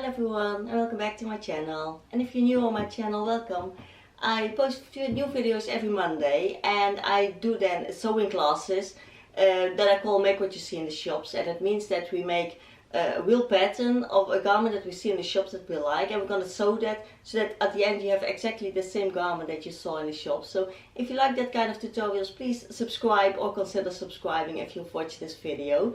Hello everyone and welcome back to my channel. And if you're new on my channel, welcome. I post new videos every Monday and I do then sewing classes that I call Make What You See in the Shops. And that means that we make a real pattern of a garment that we see in the shops that we like, and we're going to sew that so that at the end you have exactly the same garment that you saw in the shop. So if you like that kind of tutorials, please subscribe or consider subscribing if you've watched this video.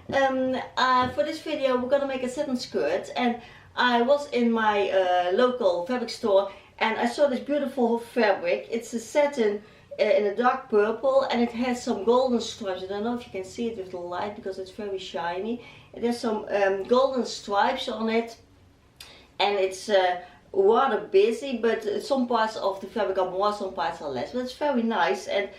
For this video we're going to make a satin skirt, and I was in my local fabric store and I saw this beautiful fabric. It's a satin in a dark purple, and it has some golden stripes. I don't know if you can see it with the light because it's very shiny. It has some golden stripes on it, and it's rather busy, but some parts of the fabric are more, some parts are less, but it's very nice. And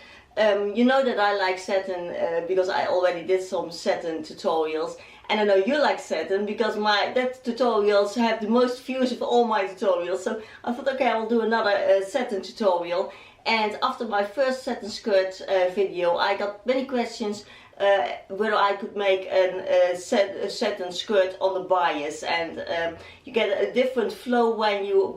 you know that I like satin because I already did some satin tutorials, and I know you like satin because that tutorials have the most views of all my tutorials. So I thought, okay, I will do another satin tutorial. And after my first satin skirt video, I got many questions whether I could make a satin skirt on the bias, and you get a different flow when you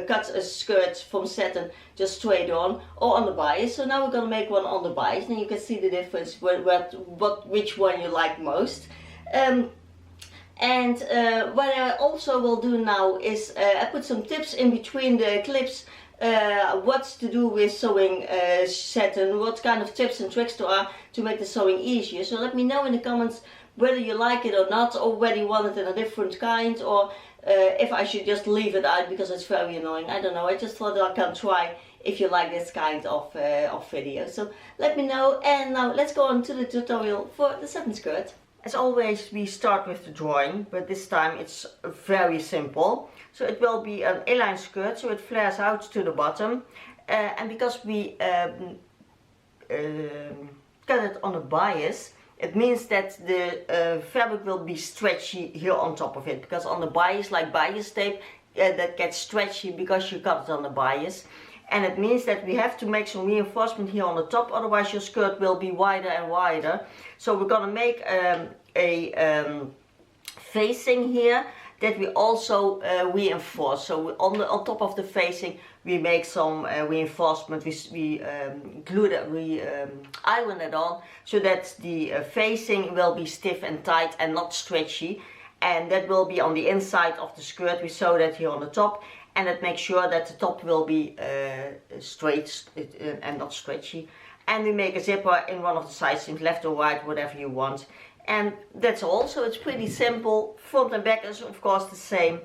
cut a skirt from satin just straight on or on the bias. So now we're gonna make one on the bias, and you can see the difference which one you like most. What I also will do now is I put some tips in between the clips. What to do with sewing satin, what kind of tips and tricks there are to make the sewing easier. So let me know in the comments whether you like it or not, or whether you want it in a different kind, or if I should just leave it out because it's very annoying. I don't know, I just thought that I can try if you like this kind of video. So let me know, and now let's go on to the tutorial for the satin skirt. As always, we start with the drawing, but this time it's very simple. So it will be an A-line skirt, so it flares out to the bottom. And because we cut it on a bias, it means that the fabric will be stretchy here on top of it. Because on the bias, like bias tape, that gets stretchy because you cut it on the bias. And it means that we have to make some reinforcement here on the top, otherwise your skirt will be wider and wider. So we're gonna make a facing here that we also reinforce. So on top of the facing we make some reinforcement. We glue that, we iron it on so that the facing will be stiff and tight and not stretchy. And that will be on the inside of the skirt. We sew that here on the top, and that makes sure that the top will be straight and not stretchy. And we make a zipper in one of the side seams, left or right, whatever you want. And that's all. So it's pretty simple. Front and back is of course the same.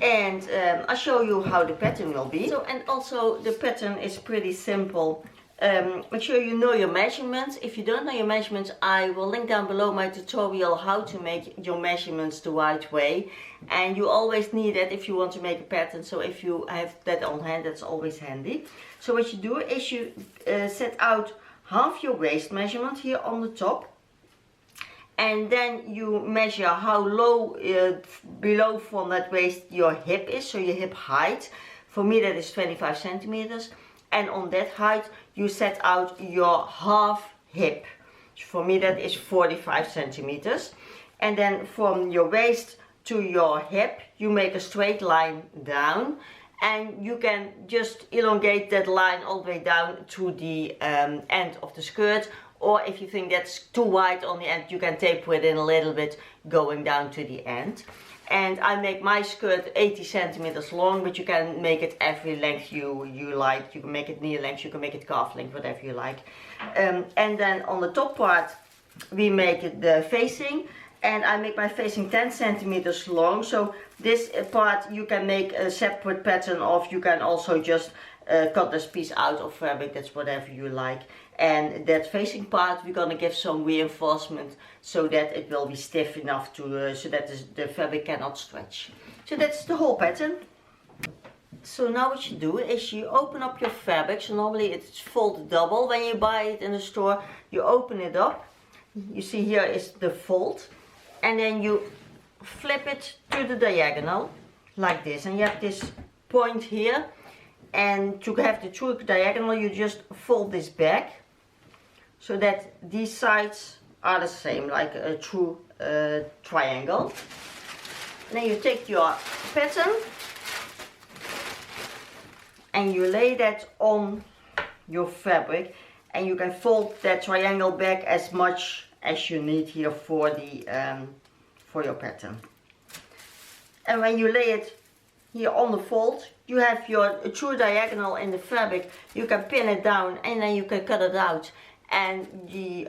And I'll show you how the pattern will be. So, and also the pattern is pretty simple. Make sure you know your measurements. If you don't know your measurements, I will link down below my tutorial how to make your measurements the right way. And you always need that if you want to make a pattern. So if you have that on hand, that's always handy. So what you do is you set out half your waist measurement here on the top. And then you measure how low below from that waist your hip is, so your hip height. For me that is 25 centimeters. And on that height you set out your half hip. For me that is 45 centimeters. And then from your waist to your hip you make a straight line down. And you can just elongate that line all the way down to the end of the skirt. Or if you think that's too wide on the end, you can taper it in a little bit going down to the end. And I make my skirt 80 centimeters long, but you can make it every length you like. You can make it knee length, you can make it calf length, whatever you like. And then on the top part we make it the facing. And I make my facing 10 centimeters long. So this part you can make a separate pattern of. You can also just cut this piece out of fabric, that's whatever you like. And that facing part we're gonna give some reinforcement so that it will be stiff enough to so that the fabric cannot stretch. So that's the whole pattern. So now what you do is you open up your fabric. So normally it's folded double. When you buy it in the store, you open it up. You see here is the fold, and then you flip it to the diagonal like this, and you have this point here. And to have the true diagonal you just fold this back so that these sides are the same, like a true triangle. And then you take your pattern and you lay that on your fabric, and you can fold that triangle back as much as you need here for the for your pattern. And when you lay it here on the fold, you have your true diagonal in the fabric. You can pin it down and then you can cut it out. And the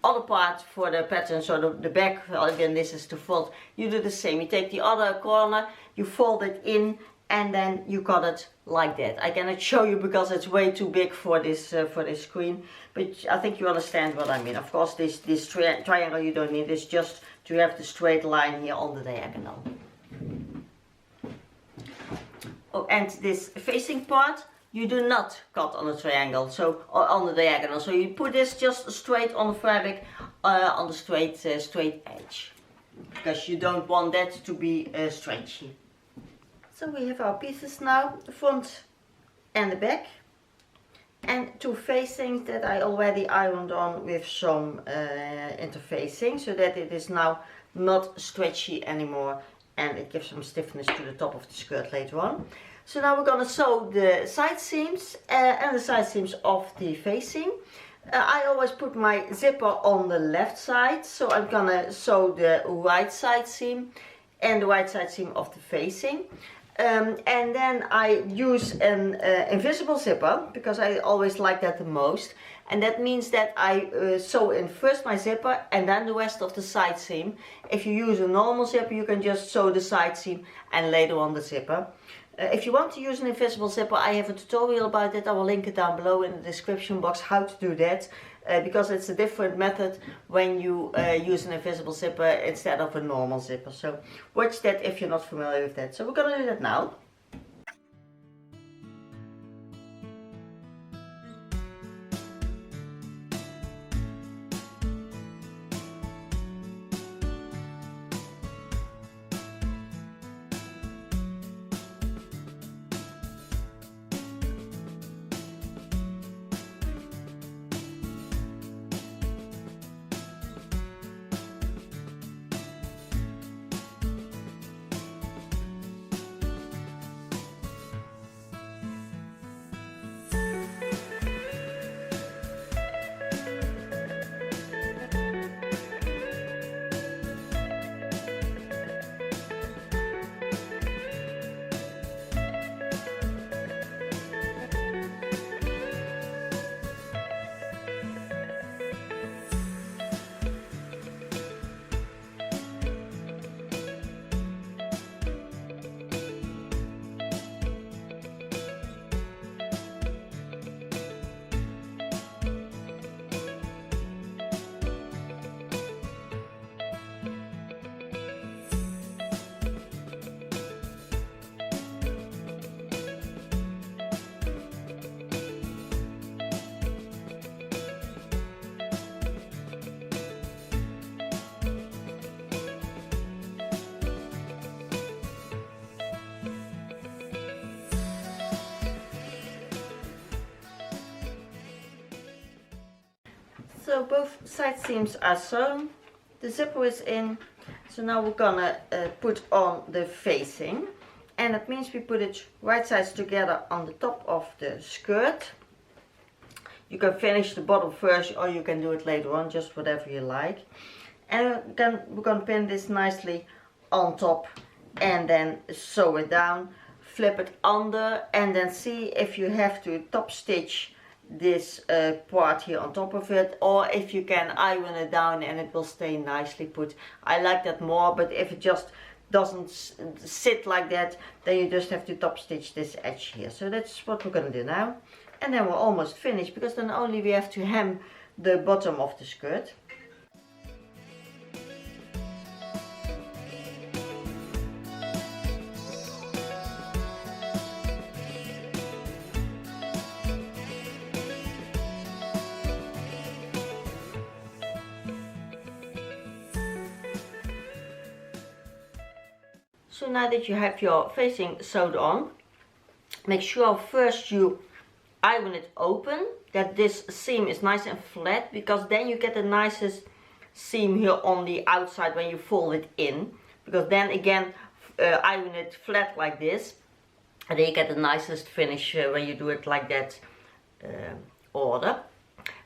other part for the pattern, so the back, well, again this is the fold, you do the same. You take the other corner, you fold it in, and then you cut it like that. I cannot show you because it's way too big for this screen, but I think you understand what I mean. Of course this triangle you don't need, it's just to have the straight line here on the diagonal. Oh, and this facing part, you do not cut on the triangle, so or on the diagonal. So you put this just straight on the fabric, on the straight edge, because you don't want that to be stretchy. So we have our pieces now, the front and the back, and two facings that I already ironed on with some interfacing, so that it is now not stretchy anymore, and it gives some stiffness to the top of the skirt later on. So now we're going to sew the side seams and the side seams of the facing. I always put my zipper on the left side, so I'm going to sew the right side seam and the right side seam of the facing. And then I use an invisible zipper, because I always like that the most. And that means that I sew in first my zipper and then the rest of the side seam. If you use a normal zipper, you can just sew the side seam and later on the zipper. If you want to use an invisible zipper, I have a tutorial about it. I will link it down below in the description box how to do that. Because it's a different method when you use an invisible zipper instead of a normal zipper. So watch that if you're not familiar with that. So we're going to do that now. So both side seams are sewn, the zipper is in, so now we're gonna put on the facing, and that means we put it right sides together on the top of the skirt. You can finish the bottom first or you can do it later on, just whatever you like. And then we're gonna pin this nicely on top and then sew it down, flip it under, and then see if you have to top stitch this part here on top of it, or if you can iron it down and it will stay nicely put. I like that more, but if it just doesn't sit like that, then you just have to top stitch this edge here. So that's what we're going to do now, and then we're almost finished, because then only we have to hem the bottom of the skirt. So now that you have your facing sewed on, make sure first you iron it open, that this seam is nice and flat, because then you get the nicest seam here on the outside when you fold it in. because then again iron it flat like this, and then you get the nicest finish when you do it like that order.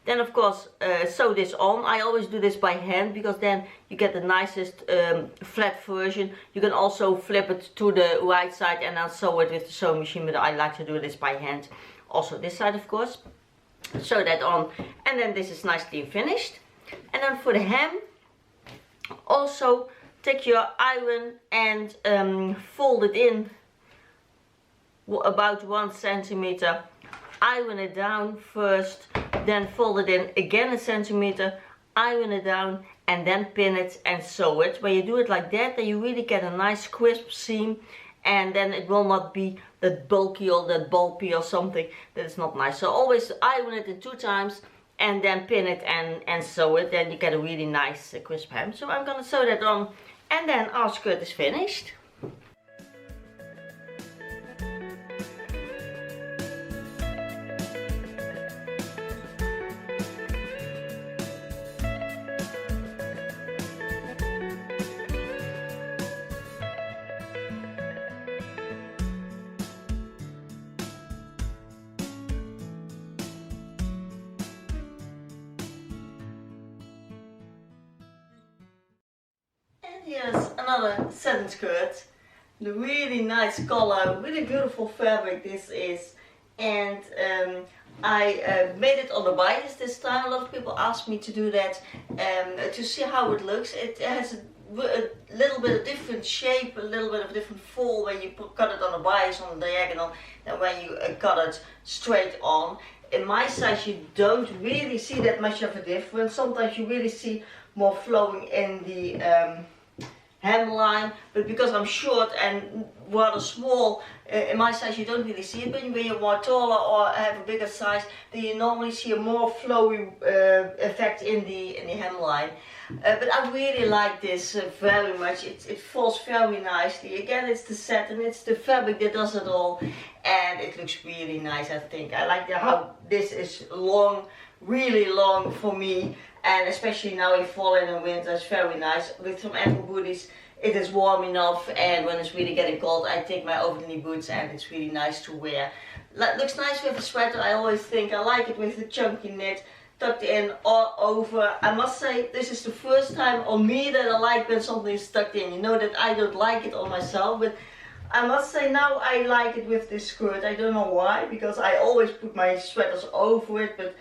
Then of course sew this on. I always do this by hand because then you get the nicest flat version. You can also flip it to the right side and then sew it with the sewing machine, but I like to do this by hand. Also this side of course. Sew that on, and then this is nicely finished. And then for the hem, also take your iron and fold it in about 1 centimeter. Iron it down first, then fold it in again a centimeter, iron it down, and then pin it and sew it. When you do it like that, then you really get a nice crisp seam, and then it will not be that bulky or that bulky or something. That is not nice. So always iron it in 2 times and then pin it and sew it. Then you get a really nice crisp hem. So I'm gonna sew that on, and then our skirt is finished. Here's another satin skirt, the really nice color, really beautiful fabric this is, and I made it on the bias this time. A lot of people ask me to do that to see how it looks. It has a little bit of different shape, a little bit of different fall when you cut it on the bias on the diagonal than when you cut it straight on. In my size you don't really see that much of a difference. Sometimes you really see more flowing in the hemline, but because I'm short and rather small, in my size you don't really see it. But when you're more taller or have a bigger size, then you normally see a more flowy effect in the hemline. But I really like this very much. It falls very nicely. Again, it's the satin, it's the fabric that does it all, and it looks really nice. I think I like how this is long, really long for me. And especially now in fall and in winter, it's very nice. With some ankle booties, it is warm enough, and when it's really getting cold, I take my over-the-knee boots, and it's really nice to wear. Looks nice with a sweater. I always think I like it with the chunky knit, tucked in all over. I must say, this is the first time on me that I like when something is tucked in. You know that I don't like it on myself, but I must say now I like it with this skirt. I don't know why, because I always put my sweaters over it, but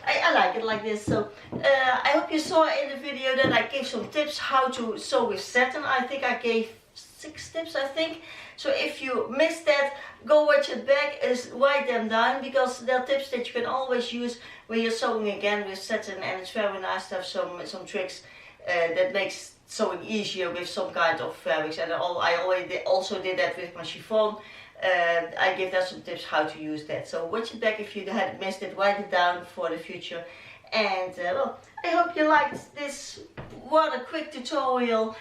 I like it like this. So I hope you saw in the video that I gave some tips how to sew with satin. I think I gave 6 tips, I think. So if you missed that, go watch it back, write them down, because they're tips that you can always use when you're sewing again with satin, and it's very nice to have some tricks that makes sewing easier with some kind of fabrics. And I also did that with my chiffon. I give that some tips how to use that. So watch it back if you had missed it, write it down for the future. And well, I hope you liked this rather quick tutorial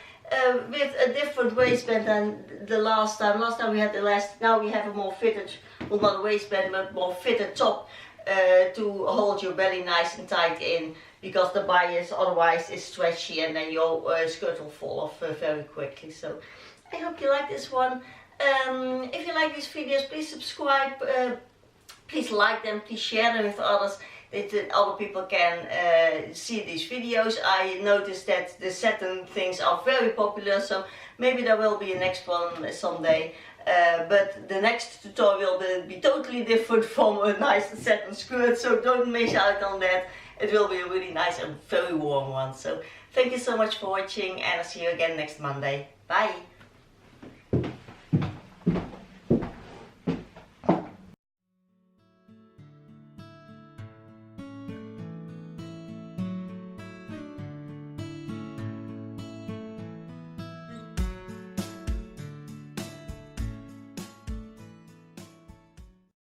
with a different waistband than the last time. Last time we had the elastic, now we have a more fitted, well not a waistband, but more fitted top to hold your belly nice and tight in, because the bias otherwise is stretchy and then your skirt will fall off very quickly. So I hope you like this one. If you like these videos, please subscribe, please like them, please share them with others, that other people can see these videos. I noticed that the satin things are very popular, so maybe there will be a next one someday. But the next tutorial will be totally different from a nice satin skirt, so don't miss out on that. It will be a really nice and very warm one. So thank you so much for watching, and I'll see you again next Monday. Bye!